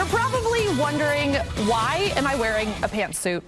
You're probably wondering, why am I wearing a pantsuit?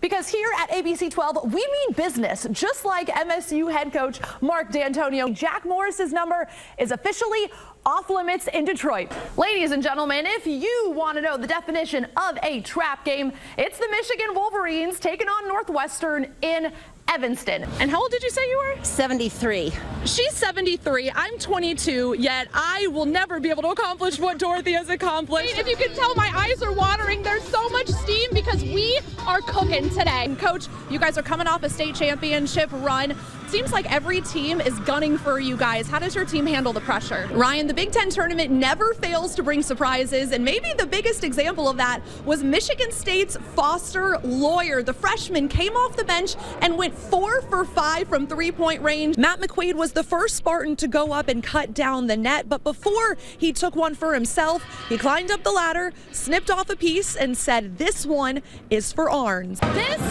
Because here at ABC 12, we mean business, just like MSU head coach Mark D'Antonio. Jack Morris's number is officially off limits in Detroit. Ladies and gentlemen, if you want to know the definition of a trap game, it's the Michigan Wolverines taking on Northwestern in Evanston. And how old did you say you were? 73. She's 73. I'm 22, yet I will never be able to accomplish what Dorothy has accomplished. If you can tell, my eyes are watering. There's so much steam because we are cooking today. Coach, you guys are coming off a state championship run. Seems like every team is gunning for you guys. How does your team handle the pressure? Ryan, the Big Ten tournament never fails to bring surprises, and maybe the biggest example of that was Michigan State's Foster Loyer. The freshman came off the bench and went 4 for 5 from three-point range. Matt McQuaid was the first Spartan to go up and cut down the net, but before he took one for himself, he climbed up the ladder, snipped off a piece, and said, "This one is for Arns." This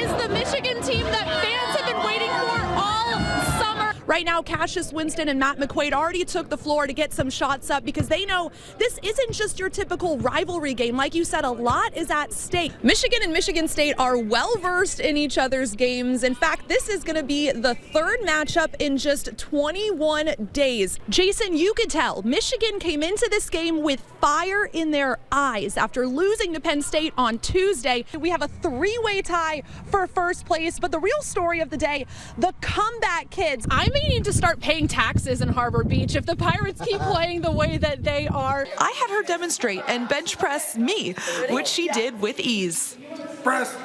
is the Michigan team that fans have been waiting for all summer. Right now, Cassius Winston and Matt McQuaid already took the floor to get some shots up because they know this isn't just your typical rivalry game. Like you said, a lot is at stake. Michigan and Michigan State are well versed in each other's games. In fact, this is going to be the third matchup in just 21 days. Jason, you could tell Michigan came into this game with fire in their eyes after losing to Penn State on Tuesday. We have a three-way tie for first place, but the real story of the day, the comeback kids. I may need to start paying taxes in Harbor Beach if the Pirates keep playing the way that they are. I had her demonstrate and bench press me, which she did with ease. Press.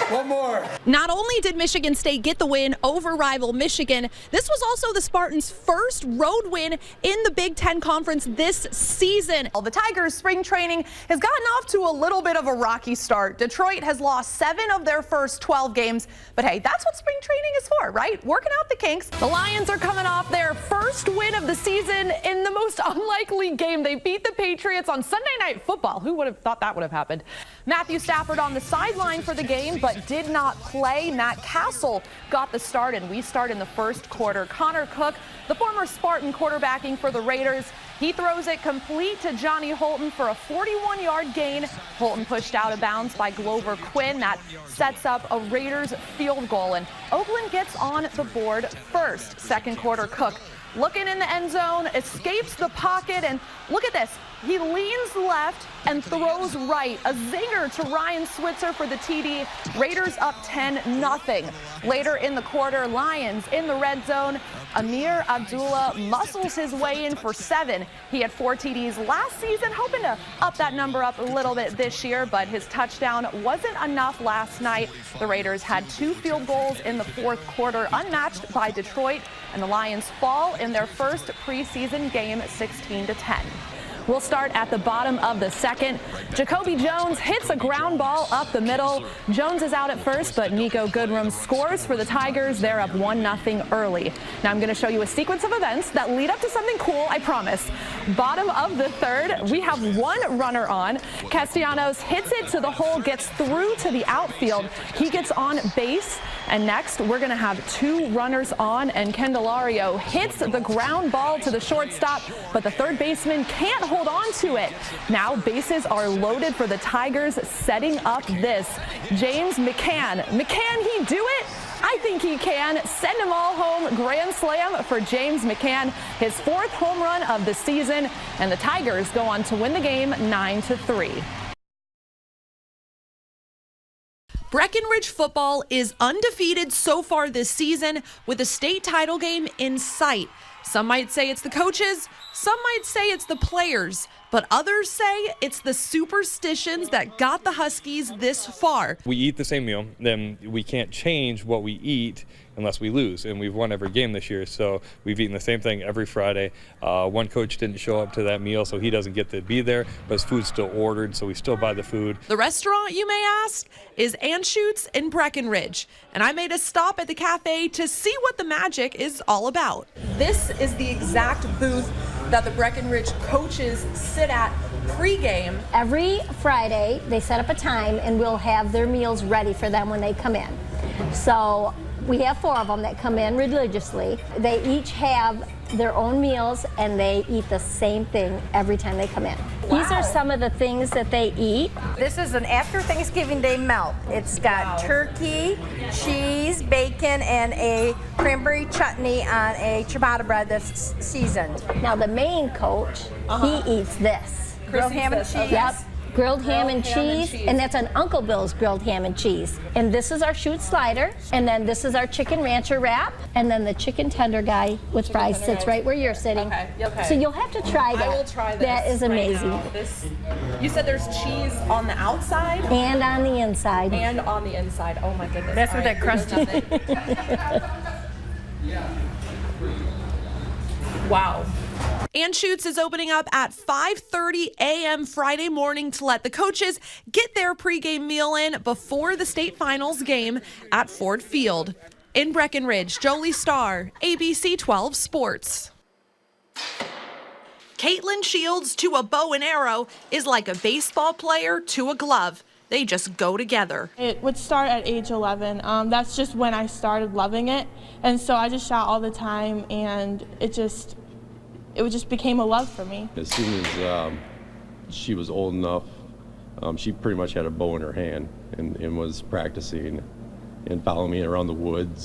One more. Not only did Michigan State get the win over rival Michigan, this was also the Spartans' first road win in the Big Ten Conference this season. The Tigers' spring training has gotten off to a little bit of a rocky start. Detroit has lost 7 of their first 12 games, but hey, that's what spring training is for, right? Working out the kinks. The Lions are coming off their first win of the season in the most unlikely game. They beat the Patriots on Sunday Night Football. Who would have thought that would have happened? Matthew Stafford on the sideline for the game, but did not play. Matt Castle got the start, and we start in the first quarter. Connor Cook, the former Spartan quarterbacking for the Raiders, he throws it complete to Johnny Holton for a 41-yard gain. Holton pushed out of bounds by Glover Quinn. That sets up a Raiders field goal, and Oakland gets on the board first. Second quarter, Cook looking in the end zone, escapes the pocket, and look at this. He leans left and throws right. A zinger to Ryan Switzer for the TD. Raiders up 10-0. Later in the quarter, Lions in the red zone. Amir Abdullah muscles his way in for 7. He had 4 TDs last season, hoping to up that number up a little bit this year, but his touchdown wasn't enough last night. The Raiders had 2 field goals in the fourth quarter, unmatched by Detroit, and the Lions fall in their first preseason game 16-10. We'll start at the bottom of the second. Jacoby Jones hits a ground ball up the middle. Jones is out at first, but Nico Goodrum scores for the Tigers. They're up 1-0 early. Now I'm going to show you a sequence of events that lead up to something cool, I promise. Bottom of the third, we have 1 runner on. Castellanos hits it to the hole, gets through to the outfield. He gets on base. And next, we're going to have 2 runners on, and Candelario hits the ground ball to the shortstop, but the third baseman can't hold on to it. Now bases are loaded for the Tigers, setting up this. James McCann. Can he do it? I think he can. Send them all home. Grand slam for James McCann, his 4th home run of the season, and the Tigers go on to win the game 9-3. Breckenridge football is undefeated so far this season with a state title game in sight. Some might say it's the coaches, some might say it's the players, but others say it's the superstitions that got the Huskies this far. We eat the same meal, then we can't change what we eat unless we lose, and we've won every game this year, so we've eaten the same thing every Friday. One coach didn't show up to that meal, so he doesn't get to be there, but his food's still ordered, so we still buy the food. The restaurant, you may ask, is Anschutz in Breckenridge, and I made a stop at the cafe to see what the magic is all about. This is the exact booth that the Breckenridge coaches sit at pre-game. Every Friday, they set up a time and we'll have their meals ready for them when they come in. So We have 4 of them that come in religiously. They each have their own meals and they eat the same thing every time they come in. Wow. These are some of the things that they eat. This is an after Thanksgiving Day melt. It's got turkey, cheese, bacon, and a cranberry chutney on a ciabatta bread that's seasoned. Now the main coach, he eats this. Grilled ham and cheese. Yep. Grilled ham and cheese, and that's on Uncle Bill's grilled ham and cheese. And this is our shoot slider, and then this is our chicken rancher wrap, and then the chicken tender guy with fries sits right where you're sitting. Okay. So you'll have to try that. I will try this. That is amazing. You said there's cheese on the outside? And on the inside. And on the inside. Oh my goodness. That's what that crust is. Wow. Anschutz is opening up at 5:30 a.m. Friday morning to let the coaches get their pregame meal in before the state finals game at Ford Field. In Breckenridge, Jolie Starr, ABC 12 Sports. Caitlin Shields to a bow and arrow is like a baseball player to a glove. They just go together. It would start at age 11. That's just when I started loving it. And so I just shot all the time, and it just became a love for me. As soon as she was old enough, she pretty much had a bow in her hand and was practicing and following me around the woods.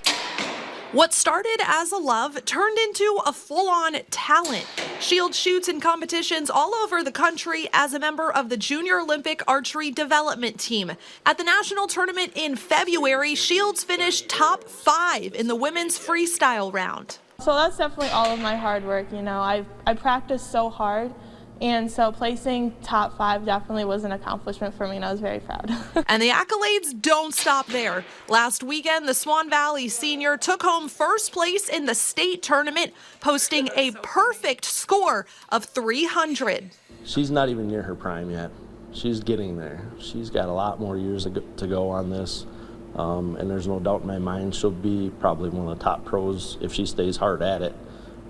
What started as a love turned into a full-on talent. Shields shoots in competitions all over the country as a member of the Junior Olympic Archery Development Team. At the national tournament in February, Shields finished top 5 in the women's freestyle round. So that's definitely all of my hard work, you know. I practiced so hard, and so placing top 5 definitely was an accomplishment for me, and I was very proud. And the accolades don't stop there. Last weekend, the Swan Valley senior took home first place in the state tournament, posting a perfect score of 300. She's not even near her prime yet. She's getting there. She's got a lot more years to go on this. And there's no doubt in my mind she'll be probably one of the top pros if she stays hard at it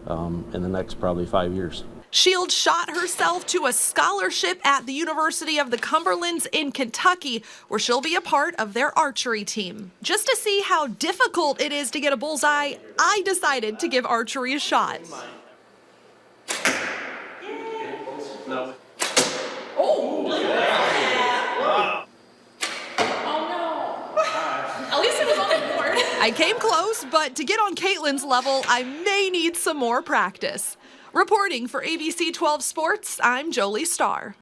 in the next probably 5 years. Shields shot herself to a scholarship at the University of the Cumberlands in Kentucky, where she'll be a part of their archery team. Just to see how difficult it is to get a bullseye, I decided to give archery a shot. I came close, but to get on Caitlin's level, I may need some more practice. Reporting for ABC 12 Sports, I'm Jolie Starr.